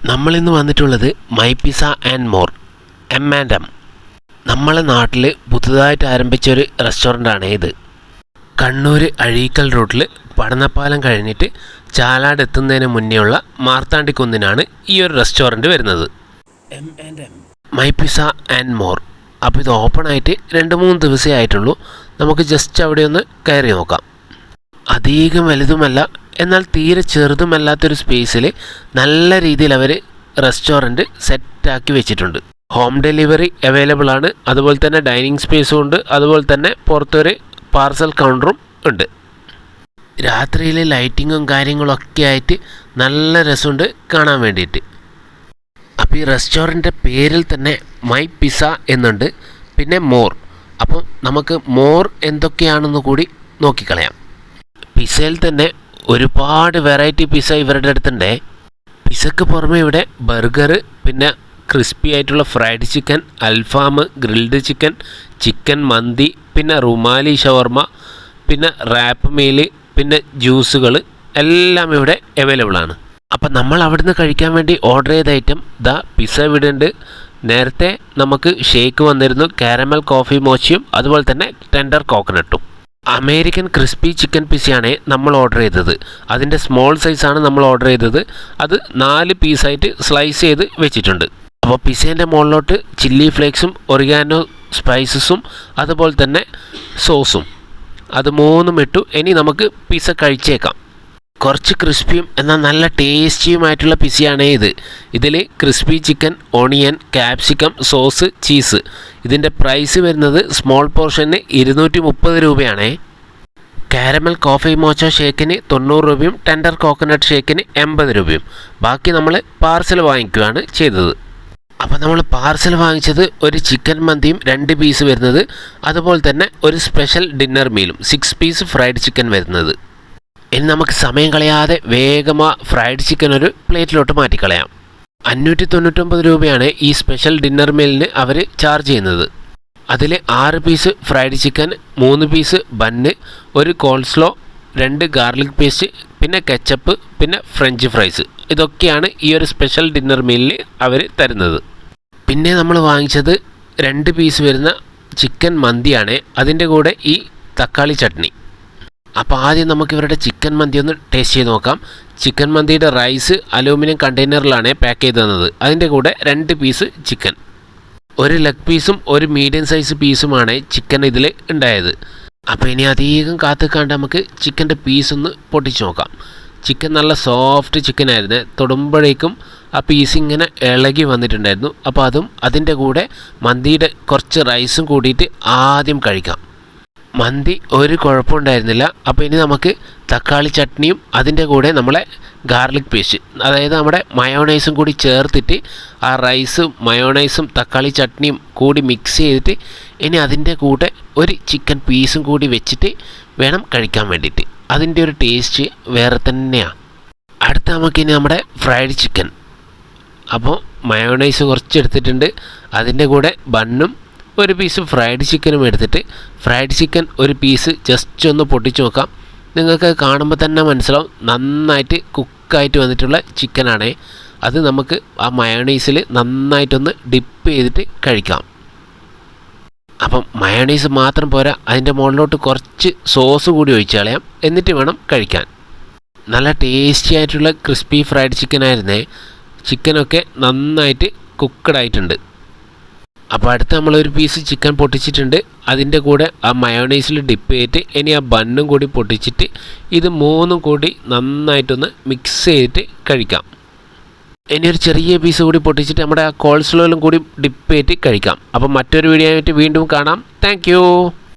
നമ്മളിന്ന് വന്നിട്ടുള്ളത് my pizza and more M&M. നമ്മളെ നാട്ടിൽ പുതുതായിട്ട് ആരംഭിച്ചൊരു റെസ്റ്റോറൻ്റാണ് ഇത്. കണ്ണൂർ അഴീക്കൽ റൂട്ടിൽ പടന്നപ്പാലം കഴിഞ്ഞിട്ട് ചാലാട് എത്തുന്നതിന് മുന്നേയുള്ള മാർത്താണ്ഡിക്കുന്നിനാണ് ഈ ഒരു റെസ്റ്റോറൻറ്റ് വരുന്നത്. M&M my pizza and more. അപ്പോൾ ഇത് ഓപ്പണായിട്ട് 2-3 ദിവസമേ ആയിട്ടുള്ളൂ. നമുക്ക് ജസ്റ്റ് അവിടെ ഒന്ന് കയറി നോക്കാം. അധികം വലുതുമല്ല, എന്നാൽ തീരെ ചെറുതുമല്ലാത്തൊരു സ്പേസിൽ നല്ല രീതിയിൽ അവർ റെസ്റ്റോറൻറ്റ് സെറ്റാക്കി വെച്ചിട്ടുണ്ട്. ഹോം ഡെലിവറി അവൈലബിൾ ആണ്. അതുപോലെ തന്നെ ഡൈനിങ് സ്പേസും ഉണ്ട്. അതുപോലെ തന്നെ പുറത്തൊരു പാർസൽ കൗണ്ടറും ഉണ്ട്. രാത്രിയിൽ ലൈറ്റിങ്ങും കാര്യങ്ങളൊക്കെ ആയിട്ട് നല്ല രസമുണ്ട് കാണാൻ വേണ്ടിയിട്ട്. അപ്പോൾ ഈ റെസ്റ്റോറൻറ്റിൻ്റെ പേരിൽ തന്നെ മൈ പിസ്സ എന്നുണ്ട്, പിന്നെ മോർ. അപ്പം നമുക്ക് മോർ എന്തൊക്കെയാണെന്ന് കൂടി നോക്കിക്കളയാം. പിസ്സയിൽ തന്നെ ഒരുപാട് വെറൈറ്റി പിസ്സ ഇവരുടെ അടുത്തുണ്ട്. പിസ്സയ്ക്ക് പുറമെ ഇവിടെ ബർഗർ, പിന്നെ ക്രിസ്പി ആയിട്ടുള്ള ഫ്രൈഡ് ചിക്കൻ, അൽഫാം, ഗ്രിൽഡ് ചിക്കൻ, ചിക്കൻ മന്തി, പിന്നെ റുമാലി ഷവർമ, പിന്നെ റാപ്പ് മീൽ, പിന്നെ ജ്യൂസുകൾ എല്ലാം ഇവിടെ അവൈലബിൾ ആണ്. അപ്പം നമ്മൾ അവിടുന്ന് കഴിക്കാൻ വേണ്ടി ഓർഡർ ചെയ്ത ഐറ്റം പിസ്സ ഇവിടെ ഉണ്ട്. നേരത്തെ നമുക്ക് ഷേക്ക് വന്നിരുന്നു, കാരമൽ കോഫി മോച്ചയും അതുപോലെ തന്നെ ടെൻഡർ കോക്കനട്ടും. അമേരിക്കൻ ക്രിസ്പി ചിക്കൻ പിസ്സയാണ് നമ്മൾ ഓർഡർ ചെയ്തത്. അതിൻ്റെ സ്മോൾ സൈസാണ് നമ്മൾ ഓർഡർ ചെയ്തത്. അത് 4 പീസായിട്ട് സ്ലൈസ് ചെയ്ത് വെച്ചിട്ടുണ്ട്. അപ്പോൾ പിസ്സേൻ്റെ മുകളിലോട്ട് ചില്ലി ഫ്ലേക്സും ഒറിഗാനോ സ്പൈസസും അതുപോലെ തന്നെ സോസും അത് 3ഉം ഇട്ടു. ഇനി നമുക്ക് പിസ്സ കഴിച്ചേക്കാം. കുറച്ച് ക്രിസ്പിയും എന്നാൽ നല്ല ടേസ്റ്റിയുമായിട്ടുള്ള പിസ്സയാണ് ഇത്. ഇതിൽ crispy chicken, onion, capsicum, sauce, cheese. ഇതിൻ്റെ പ്രൈസ് വരുന്നത് സ്മോൾ പോർഷന് 230 രൂപയാണ്. കാരമൽ കോഫി മോച്ച ഷേക്കിന് 90 രൂപയും ടെൻഡർ കോക്കനട്ട് ഷേക്കിന് 80 രൂപയും. ബാക്കി നമ്മൾ പാർസൽ വാങ്ങിക്കുകയാണ് ചെയ്തത്. അപ്പോൾ നമ്മൾ പാർസൽ വാങ്ങിച്ചത് ഒരു ചിക്കൻ മന്തിയും 2 പീസ് വരുന്നത്, അതുപോലെ തന്നെ ഒരു സ്പെഷ്യൽ ഡിന്നർ മീലും 6 പീസ് ഫ്രൈഡ് ചിക്കൻ വരുന്നത്. ഇനി നമുക്ക് സമയം കളയാതെ വേഗം ഫ്രൈഡ് ചിക്കൻ ഒരു പ്ലേറ്റിലോട്ട് മാറ്റിക്കളയാം. 599 രൂപയാണ് ഈ സ്പെഷ്യൽ ഡിന്നർ മീലിന് അവർ ചാർജ് ചെയ്യുന്നത്. അതിൽ 6 piece fried chicken, 3 piece bun, ഒരു കോൾസ്ലോ, 2 ഗാർലിക് പേസ്റ്റ്, പിന്നെ കെച്ചപ്പ്, പിന്നെ ഫ്രഞ്ച് ഫ്രൈസ്. ഇതൊക്കെയാണ് ഈ ഒരു സ്പെഷ്യൽ ഡിന്നർ മീലിൽ അവർ തരുന്നത്. പിന്നെ നമ്മൾ വാങ്ങിച്ചത് 2 പീസ് വരുന്ന ചിക്കൻ മന്തിയാണ്. അതിൻ്റെ കൂടെ ഈ തക്കാളി ചട്നി. അപ്പോൾ ആദ്യം നമുക്ക് ഇവരുടെ ചിക്കൻ മന്തി ഒന്ന് ടേസ്റ്റ് ചെയ്ത് നോക്കാം. ചിക്കൻ മന്തിയുടെ റൈസ് അലൂമിനിയം കണ്ടെയ്നറിലാണ് പാക്ക് ചെയ്ത് തന്നത്. അതിൻ്റെ കൂടെ 2 പീസ് ചിക്കൻ, ഒരു ലെഗ് പീസും ഒരു മീഡിയം സൈസ് പീസുമാണ് ചിക്കൻ ഇതിൽ ഉണ്ടായത്. അപ്പോൾ ഇനി അധികം കാത്തുക്കാണ്ട് നമുക്ക് ചിക്കൻ്റെ പീസൊന്ന് പൊട്ടിച്ച് നോക്കാം. ചിക്കൻ നല്ല സോഫ്റ്റ് ചിക്കനായിരുന്നു. തൊടുമ്പോഴേക്കും ആ പീസ് ഇങ്ങനെ ഇളകി വന്നിട്ടുണ്ടായിരുന്നു. അപ്പോൾ അതും അതിൻ്റെ കൂടെ മന്തിയുടെ കുറച്ച് റൈസും കൂടിയിട്ട് ആദ്യം കഴിക്കാം. മന്തി ഒരു കുഴപ്പമുണ്ടായിരുന്നില്ല. അപ്പോൾ ഇനി നമുക്ക് തക്കാളി ചട്നിയും അതിൻ്റെ കൂടെ നമ്മളെ ഗാർലിക് പേസ്റ്റ്, അതായത് നമ്മുടെ മയോണൈസും കൂടി ചേർത്തിട്ട് ആ റൈസും മയോണൈസും തക്കാളി ചട്നിയും കൂടി മിക്സ് ചെയ്തിട്ട് ഇനി അതിൻ്റെ കൂടെ ഒരു ചിക്കൻ പീസും കൂടി വെച്ചിട്ട് വേണം കഴിക്കാൻ വേണ്ടിയിട്ട്. അതിൻ്റെ ഒരു ടേസ്റ്റ് വേറെ തന്നെയാണ്. അടുത്ത നമുക്കിനി നമ്മുടെ ഫ്രൈഡ് ചിക്കൻ. അപ്പോൾ മയോണൈസ് കുറച്ച് എടുത്തിട്ടുണ്ട്. അതിൻ്റെ കൂടെ ബണ്ണും ഒരു പീസ് ഫ്രൈഡ് ചിക്കനും എടുത്തിട്ട് ഫ്രൈഡ് ചിക്കൻ ഒരു പീസ് ജസ്റ്റ് ഒന്ന് പൊട്ടിച്ച് നോക്കാം. നിങ്ങൾക്ക് കാണുമ്പോൾ തന്നെ മനസ്സിലാവും നന്നായിട്ട് കുക്കായിട്ട് വന്നിട്ടുള്ള ചിക്കനാണ്. അത് നമുക്ക് ആ മയോണൈസിൽ നന്നായിട്ടൊന്ന് ഡിപ്പ് ചെയ്തിട്ട് കഴിക്കാം. അപ്പം മയോണൈസ് മാത്രം പോരാ, അതിൻ്റെ മുകളിലോട്ട് കുറച്ച് സോസ് കൂടി ഒഴിച്ച് കളയാം. എന്നിട്ട് വേണം കഴിക്കാൻ. നല്ല ടേസ്റ്റി ആയിട്ടുള്ള ക്രിസ്പി ഫ്രൈഡ് ചിക്കനായിരുന്നേ. ചിക്കനൊക്കെ നന്നായിട്ട് കുക്കഡായിട്ടുണ്ട്. അപ്പോൾ അടുത്ത് നമ്മളൊരു പീസ് ചിക്കൻ പൊട്ടിച്ചിട്ടുണ്ട്. അതിൻ്റെ കൂടെ ആ മയോണൈസിൽ ഡിപ്പ് ചെയ്തിട്ട് ഇനി ആ ബണ്ണും കൂടി പൊട്ടിച്ചിട്ട് ഇത് 3ഉം കൂടി നന്നായിട്ടൊന്ന് മിക്സ് ചെയ്തിട്ട് കഴിക്കാം. ഇനി ഒരു ചെറിയ പീസ് കൂടി പൊട്ടിച്ചിട്ട് നമ്മുടെ ആ കോൾസ്ലോയിലും കൂടി ഡിപ്പ് ചെയ്തിട്ട് കഴിക്കാം. അപ്പോൾ മറ്റൊരു വീഡിയോ ആയിട്ട് വീണ്ടും കാണാം. താങ്ക്